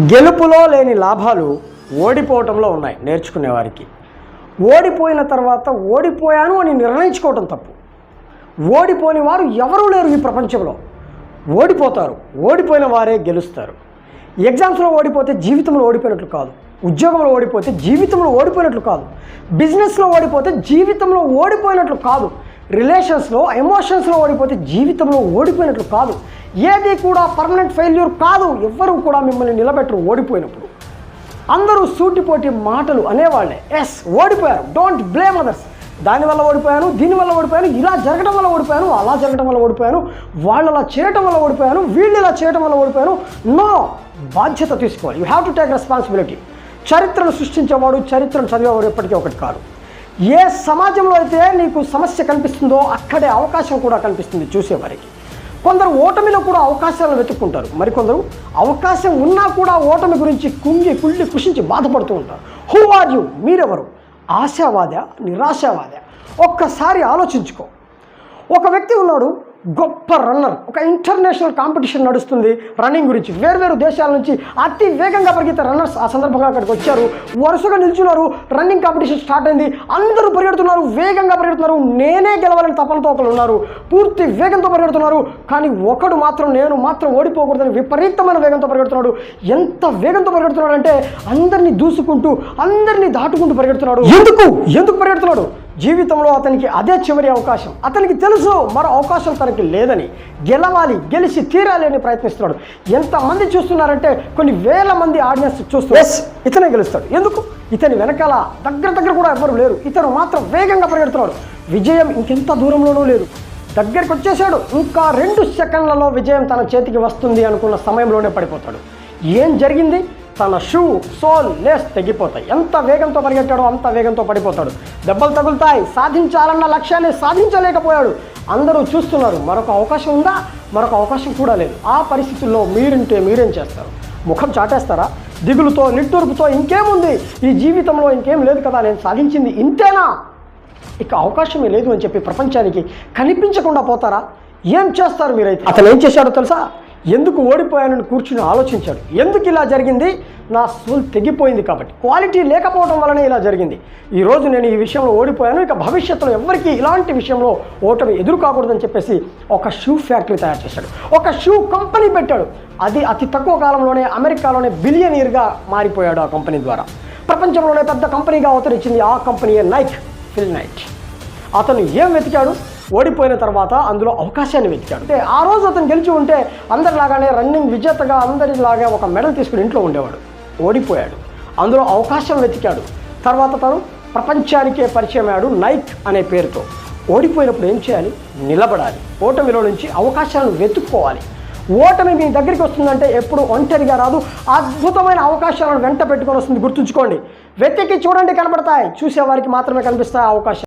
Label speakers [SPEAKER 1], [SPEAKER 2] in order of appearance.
[SPEAKER 1] గెలుపులో లేని లాభాలు ఓడిపోవటంలో ఉన్నాయి నేర్చుకునేవారికి. ఓడిపోయిన తర్వాత ఓడిపోయాను అని నిర్ణయించుకోవటం తప్పు. ఓడిపోని వారు ఎవరూ లేరు ఈ ప్రపంచంలో. ఓడిపోతారు, ఓడిపోయిన వారే గెలుస్తారు. ఎగ్జామ్స్లో ఓడిపోతే జీవితంలో ఓడిపోయినట్లు కాదు, ఉద్యోగంలో ఓడిపోతే జీవితంలో ఓడిపోయినట్లు కాదు, బిజినెస్లో ఓడిపోతే జీవితంలో ఓడిపోయినట్లు కాదు, రిలేషన్స్లో ఎమోషన్స్లో ఓడిపోతే జీవితంలో ఓడిపోయినట్లు కాదు. ఏది కూడా పర్మనెంట్ ఫెయిల్యూర్ కాదు. ఎవ్వరూ కూడా మిమ్మల్ని నిలబెట్టరు ఓడిపోయినప్పుడు. అందరూ సూటిపోటి మాటలు అనేవాళ్ళే. ఎస్, ఓడిపోయారు, డోంట్ బ్లేమ్ అదర్స్. దానివల్ల ఓడిపోయాను, దీనివల్ల ఓడిపోయాను, ఇలా జరగడం వల్ల ఓడిపోయాను, అలా జరగడం వల్ల ఓడిపోయాను, వాళ్ళు అలా చేయడం వల్ల ఓడిపోయాను, వీళ్ళు ఇలా చేయడం వల్ల ఓడిపోయాను. నో, బాధ్యత తీసుకోవాలి. You have to take responsibility. చరిత్రను సృష్టించేవాడు, చరిత్రను చదివేవాడు ఎప్పటికీ ఒకటి కాదు. ఏ సమాజంలో అయితే నీకు సమస్య కనిపిస్తుందో అక్కడే అవకాశం కూడా కనిపిస్తుంది చూసేవారికి. కొందరు ఓటమిలో కూడా అవకాశాలను వెతుక్కుంటారు, మరికొందరు అవకాశం ఉన్నా కూడా ఓటమి గురించి కుళ్ళి కుషించి బాధపడుతూ ఉంటారు. Who are you? మీరెవరు? ఆశావాదా, నిరాశావాదా? ఒక్కసారి ఆలోచించుకో. ఒక వ్యక్తి ఉన్నాడు, గొప్ప రన్నర్. ఒక ఇంటర్నేషనల్ కాంపిటీషన్ నడుస్తుంది రన్నింగ్ గురించి. వేర్వేరు దేశాల నుంచి అతి వేగంగా పరిగెత్తే రన్నర్స్ ఆ సందర్భంగా అక్కడికి వచ్చారు. వరుసగా నిల్చున్నారు. రన్నింగ్ కాంపిటీషన్ స్టార్ట్ అయింది. అందరూ పరిగెడుతున్నారు, వేగంగా పరిగెడుతున్నారు. నేనే గెలవాలని తపనతో ఒకరు ఉన్నారు, పూర్తి వేగంతో పరిగెడుతున్నారు. కానీ ఒకడు మాత్రం నేను మాత్రం ఓడిపోకూడదని విపరీతమైన వేగంతో పరిగెడుతున్నాడు. ఎంత వేగంతో పరిగెడుతున్నాడు అంటే అందరినీ దూసుకుంటూ, అందరినీ దాటుకుంటూ పరిగెడుతున్నాడు. ఎందుకు పరిగెడుతున్నాడు? జీవితంలో అతనికి అదే చివరి అవకాశం. అతనికి తెలుసు మరో అవకాశం తనకి లేదని. గెలవాలి, గెలిచి తీరాలి అని ప్రయత్నిస్తున్నాడు. ఎంతమంది చూస్తున్నారంటే కొన్ని వేల మంది ఆడియన్స్ చూస్తున్నారు. ఎస్, ఇతనే గెలుస్తాడు. ఎందుకు? ఇతని వెనకాల దగ్గర కూడా ఎవరు లేరు. ఇతను మాత్రం వేగంగా పరిగెడుతున్నాడు. విజయం ఇంకెంత దూరంలోనూ లేదు. దగ్గరికి వచ్చేసాడు. ఇంకా 2 సెకండ్లలో విజయం తన చేతికి వస్తుంది అనుకున్న సమయంలోనే పడిపోతాడు. ఏం జరిగింది? తన షూ, సోల్, లేస్ తెగిపోతాయి. ఎంత వేగంతో పరిగెట్టాడో అంత వేగంతో పడిపోతాడు. దెబ్బలు తగులుతాయి. సాధించాలన్న లక్ష్యాన్ని సాధించలేకపోయాడు. అందరూ చూస్తున్నారు. మరొక అవకాశం ఉందా? మరొక అవకాశం కూడా లేదు. ఆ పరిస్థితుల్లో మీరుంటే మీరేం చేస్తారు? ముఖం చాటేస్తారా? దిగులుతో, నిట్టూర్పుతో ఇంకేముంది, ఈ జీవితంలో ఇంకేం లేదు కదా, నేను సాధించింది ఇంతేనా, ఇక అవకాశమే లేదు అని చెప్పి ప్రపంచానికి కనిపించకుండా పోతారా? ఏం చేస్తారు మీరైతే? అతను ఏం చేశాడో తెలుసా? ఎందుకు ఓడిపోయానని కూర్చుని ఆలోచించాడు. ఎందుకు ఇలా జరిగింది? నా సోల్ తెగిపోయింది కాబట్టి, క్వాలిటీ లేకపోవడం వల్లనే ఇలా జరిగింది. ఈరోజు నేను ఈ విషయంలో ఓడిపోయాను, ఇక భవిష్యత్తులో ఎవరికి ఇలాంటి విషయంలో ఓటమి ఎదురు కాకూడదని చెప్పేసి ఒక షూ ఫ్యాక్టరీ తయారు చేశాడు. ఒక షూ కంపెనీ పెట్టాడు. అది అతి తక్కువ కాలంలోనే అమెరికాలోనే బిలియనీర్గా మారిపోయాడు ఆ కంపెనీ ద్వారా. ప్రపంచంలోనే పెద్ద కంపెనీగా అవతరించింది ఆ కంపెనీయే నైక్, ఫిల్ నైట్. అతను ఏం వెతికాడు? ఓడిపోయిన తర్వాత అందులో అవకాశాన్ని వెతికాడు. అంటే ఆ రోజు అతను గెలిచి ఉంటే అందరిలాగానే రన్నింగ్ విజేతగా అందరిలాగా ఒక మెడల్ తీసుకుని ఇంట్లో ఉండేవాడు. ఓడిపోయాడు. అందులో అవకాశం వెతికాడు. తర్వాత తను ప్రపంచానికే పరిచయం అయ్యాడు నైక్ అనే పేరుతో. ఓడిపోయినప్పుడు ఏం చేయాలి? నిలబడాలి. ఓటమిలో నుంచి అవకాశాలను వెతుక్కోవాలి. ఓటమి మీ దగ్గరికి వస్తుందంటే ఎప్పుడు ఒంటరిగా రాదు, అద్భుతమైన అవకాశాలను వెంట పెట్టుకొని వస్తుంది. గుర్తుంచుకోండి. వెతికి చూడండి, కనబడతాయి. చూసేవారికి మాత్రమే కనిపిస్తాయి అవకాశాలు.